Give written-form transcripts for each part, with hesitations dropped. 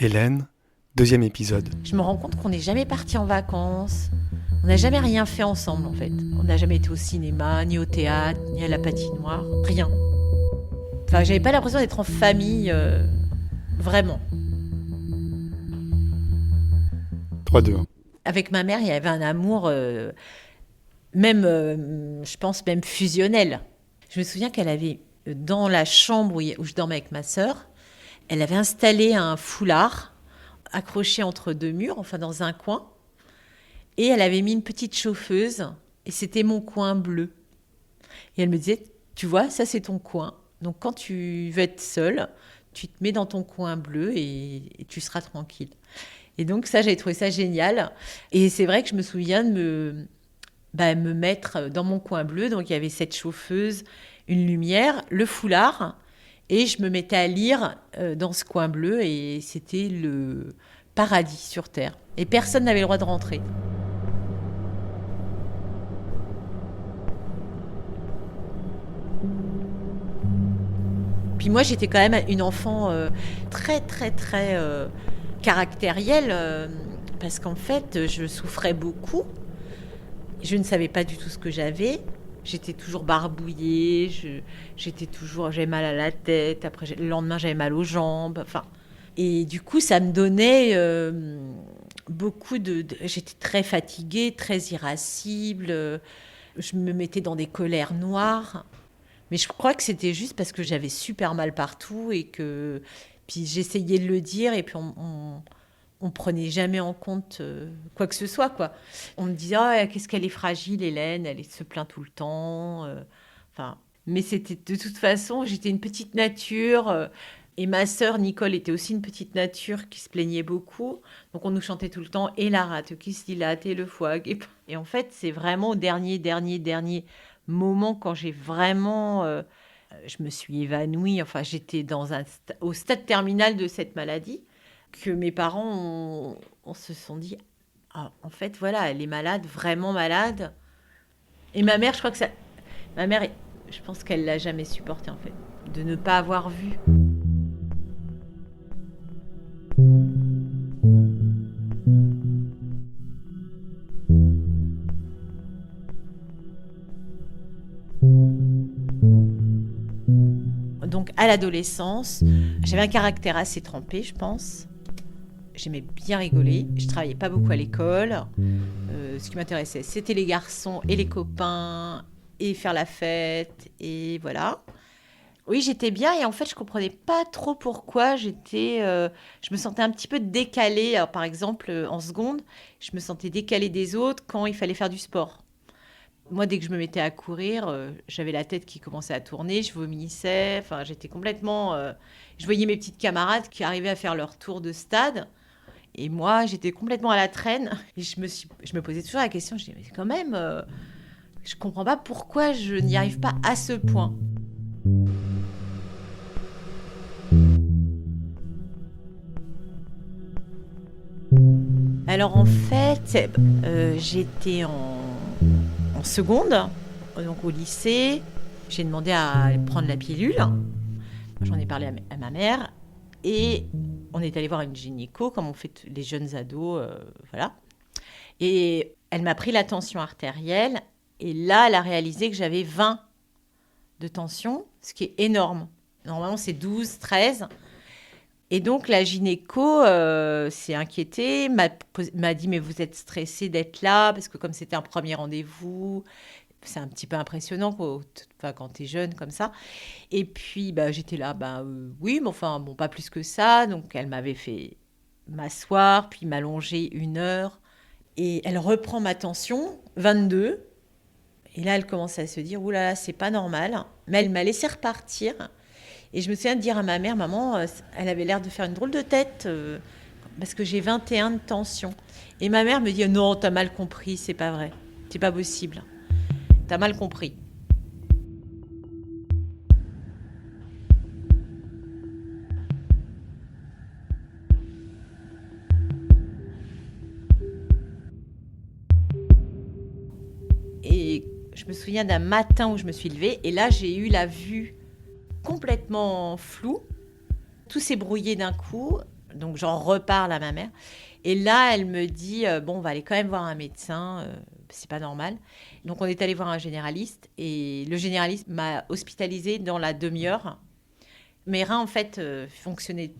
Hélène, deuxième épisode. Je me rends compte qu'on n'est jamais partis en vacances. On n'a jamais rien fait ensemble, en fait. On n'a jamais été au cinéma, ni au théâtre, ni à la patinoire. Rien. Enfin, j'avais pas l'impression d'être en famille, vraiment. 3, 2, 1. Avec ma mère, il y avait un amour, je pense, même fusionnel. Je me souviens qu'elle avait, dans la chambre où je dormais avec ma sœur, elle avait installé un foulard accroché entre deux murs, enfin dans un coin. Et elle avait mis une petite chauffeuse, et c'était mon coin bleu. Et elle me disait, tu vois, ça c'est ton coin. Donc quand tu veux être seule, tu te mets dans ton coin bleu et tu seras tranquille. Et donc ça, j'avais trouvé ça génial. Et c'est vrai que je me souviens de me mettre dans mon coin bleu. Donc il y avait cette chauffeuse, une lumière, le foulard. Et je me mettais à lire dans ce coin bleu. Et c'était le paradis sur Terre. Et personne n'avait le droit de rentrer. Puis moi, j'étais quand même une enfant très, très, très caractérielle. Parce qu'en fait, je souffrais beaucoup. Je ne savais pas du tout ce que j'avais. J'étais toujours barbouillée, j'avais mal à la tête, après le lendemain j'avais mal aux jambes, enfin. Et du coup ça me donnait beaucoup j'étais très fatiguée, très irascible, je me mettais dans des colères noires. Mais je crois que c'était juste parce que j'avais super mal partout puis j'essayais de le dire et puis on prenait jamais en compte quoi que ce soit, quoi. On me disait, qu'est-ce qu'elle est fragile, Hélène, elle se plaint tout le temps. Enfin, mais c'était de toute façon, j'étais une petite nature. Et ma sœur Nicole était aussi une petite nature qui se plaignait beaucoup. Donc on nous chantait tout le temps, et la rate qui se dilate, et le foie. Et en fait, c'est vraiment au dernier moment quand j'ai vraiment... je me suis évanouie. Enfin, j'étais au stade terminal de cette maladie, que mes parents on se sont dit, en fait, voilà, elle est malade, vraiment malade. Et ma mère, je pense qu'elle l'a jamais supporté, en fait, de ne pas avoir vu. Donc, à l'adolescence, j'avais un caractère assez trempé, je pense. J'aimais bien rigoler. Je travaillais pas beaucoup à l'école. Ce qui m'intéressait, c'était les garçons et les copains et faire la fête et voilà. Oui, j'étais bien et en fait, je comprenais pas trop pourquoi je me sentais un petit peu décalée. Alors, par exemple, en seconde, je me sentais décalée des autres quand il fallait faire du sport. Moi, dès que je me mettais à courir, j'avais la tête qui commençait à tourner, je vomissais. Enfin, j'étais complètement. Je voyais mes petites camarades qui arrivaient à faire leur tour de stade. Et moi, j'étais complètement à la traîne. Et je me posais toujours la question, je disais, mais quand même, je comprends pas pourquoi je n'y arrive pas à ce point. Alors en fait, j'étais en seconde, donc au lycée. J'ai demandé à prendre la pilule. J'en ai parlé à ma mère. Et on est allé voir une gynéco, comme on fait les jeunes ados, voilà. Et elle m'a pris la tension artérielle. Et là, elle a réalisé que j'avais 20 de tension, ce qui est énorme. Normalement, c'est 12, 13. Et donc, la gynéco s'est inquiétée, m'a dit, mais vous êtes stressée d'être là, parce que comme c'était un premier rendez-vous, c'est un petit peu impressionnant quand t'es jeune comme ça. Et puis, j'étais là, oui, mais enfin, bon, pas plus que ça. Donc, elle m'avait fait m'asseoir, puis m'allonger 1 heure. Et elle reprend ma tension, 22. Et là, elle commence à se dire, ouh là là, c'est pas normal. Mais elle m'a laissé repartir. Et je me souviens de dire à ma mère, maman, elle avait l'air de faire une drôle de tête, parce que j'ai 21 de tension. Et ma mère me dit, non, t'as mal compris, c'est pas vrai. C'est pas possible. T'as mal compris. Et je me souviens d'un matin où je me suis levée, et là, j'ai eu la vue complètement floue. Tout s'est brouillé d'un coup. Donc j'en reparle à ma mère. Et là, elle me dit, bon, on va aller quand même voir un médecin, c'est pas normal. Donc on est allé voir un généraliste et le généraliste m'a hospitalisée dans la demi-heure. Mes reins, en fait, fonctionnaient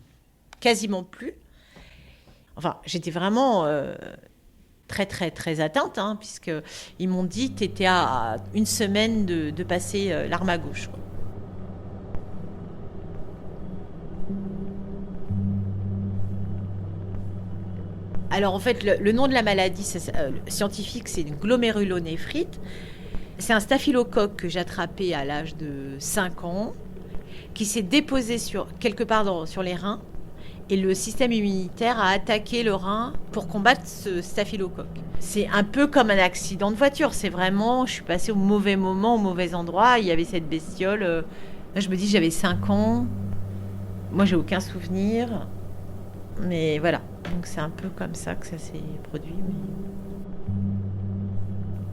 quasiment plus. Enfin, j'étais vraiment très, très, très atteinte, hein, puisqu'ils m'ont dit, t'étais à une semaine de passer l'arme à gauche, quoi. Alors en fait, le nom de la maladie scientifique, c'est une glomérulonéphrite. C'est un staphylocoque que j'ai attrapé à l'âge de 5 ans, qui s'est déposé quelque part sur les reins. Et le système immunitaire a attaqué le rein pour combattre ce staphylocoque. C'est un peu comme un accident de voiture. C'est vraiment, je suis passée au mauvais moment, au mauvais endroit. Il y avait cette bestiole. Là, je me dis, j'avais 5 ans. Moi, j'ai aucun souvenir. Mais voilà, donc c'est un peu comme ça que ça s'est produit. Mais...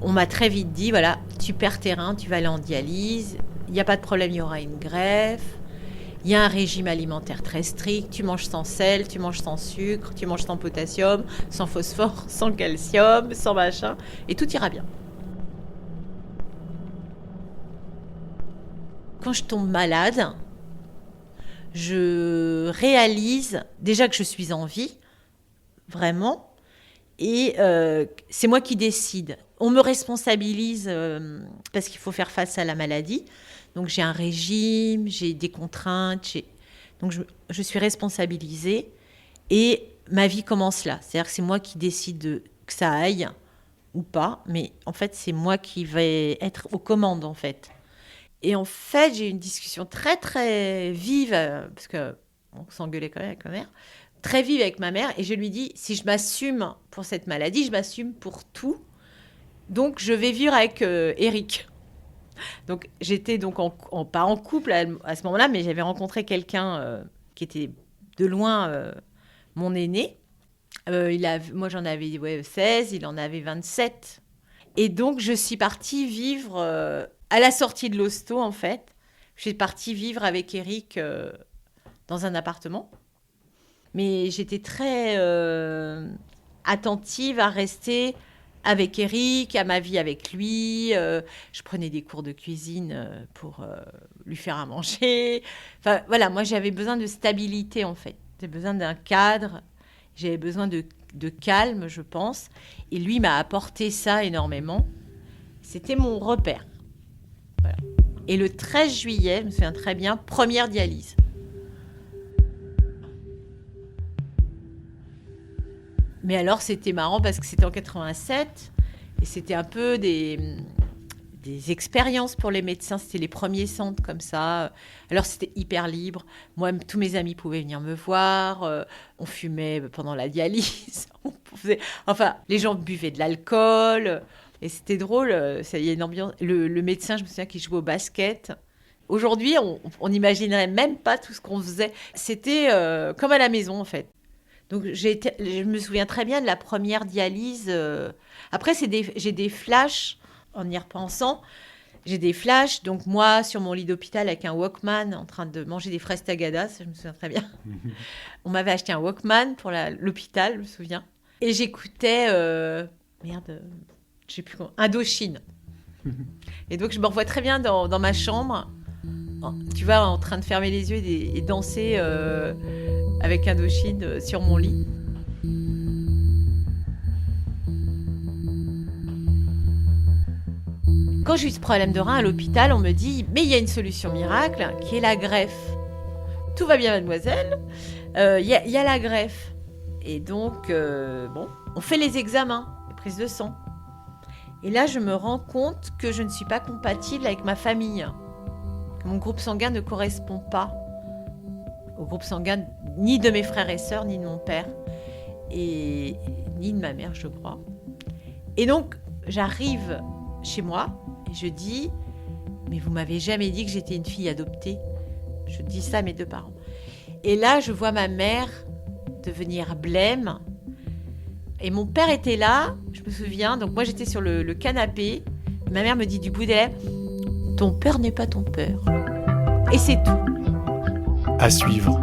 On m'a très vite dit, voilà, tu perds tes reins, tu vas aller en dialyse, il n'y a pas de problème, il y aura une greffe, il y a un régime alimentaire très strict, tu manges sans sel, tu manges sans sucre, tu manges sans potassium, sans phosphore, sans calcium, sans machin, et tout ira bien. Quand je tombe malade, je réalise déjà que je suis en vie, vraiment, et c'est moi qui décide. On me responsabilise parce qu'il faut faire face à la maladie. Donc j'ai un régime, j'ai des contraintes, donc je suis responsabilisée et ma vie commence là. C'est-à-dire que c'est moi qui décide que ça aille ou pas, mais en fait c'est moi qui vais être aux commandes en fait. Et en fait, j'ai eu une discussion très, très vive, parce qu'on s'engueulait quand même avec ma mère, très vive avec ma mère, et je lui dis, si je m'assume pour cette maladie, je m'assume pour tout, donc je vais vivre avec Eric. Donc j'étais donc pas en couple à ce moment-là, mais j'avais rencontré quelqu'un qui était de loin mon aîné. Moi, j'en avais 16, il en avait 27. Et donc, je suis partie vivre... à la sortie de l'hosto, en fait, je suis partie vivre avec Eric dans un appartement. Mais j'étais très attentive à rester avec Eric, à ma vie avec lui. Je prenais des cours de cuisine pour lui faire à manger. Enfin, voilà, moi, j'avais besoin de stabilité, en fait. J'avais besoin d'un cadre. J'avais besoin de calme, je pense. Et lui m'a apporté ça énormément. C'était mon repère. Voilà. Et le 13 juillet, je me souviens très bien, première dialyse. Mais alors, c'était marrant parce que c'était en 87 et c'était un peu des expériences pour les médecins. C'était les premiers centres comme ça. Alors, c'était hyper libre. Moi, tous mes amis pouvaient venir me voir. On fumait pendant la dialyse. Les gens buvaient de l'alcool. Et c'était drôle, il y a une ambiance. Le médecin, je me souviens, qui jouait au basket. Aujourd'hui, on n'imaginerait même pas tout ce qu'on faisait. C'était comme à la maison, en fait. Donc, je me souviens très bien de la première dialyse. Après, j'ai des flashs, en y repensant. J'ai des flashs. Donc, moi, sur mon lit d'hôpital, avec un Walkman, en train de manger des fraises tagadas, je me souviens très bien. On m'avait acheté un Walkman pour l'hôpital, je me souviens. Et j'écoutais... je sais plus comment, Indochine. Et donc, je me revois très bien dans ma chambre, tu vois, en train de fermer les yeux et danser avec Indochine sur mon lit. Quand j'ai eu ce problème de rein à l'hôpital, on me dit « Mais il y a une solution miracle qui est la greffe. Tout va bien, mademoiselle. Il y a la greffe. » Et donc, on fait les examens, les prises de sang. Et là, je me rends compte que je ne suis pas compatible avec ma famille. Que mon groupe sanguin ne correspond pas au groupe sanguin ni de mes frères et sœurs, ni de mon père, et ni de ma mère, je crois. Et donc, j'arrive chez moi et je dis « Mais vous m'avez jamais dit que j'étais une fille adoptée ?» Je dis ça à mes deux parents. Et là, je vois ma mère devenir blême. Et mon père était là, je me souviens. Donc moi, j'étais sur le canapé. Ma mère me dit du bout des lèvres « Ton père n'est pas ton père. » Et c'est tout. À suivre.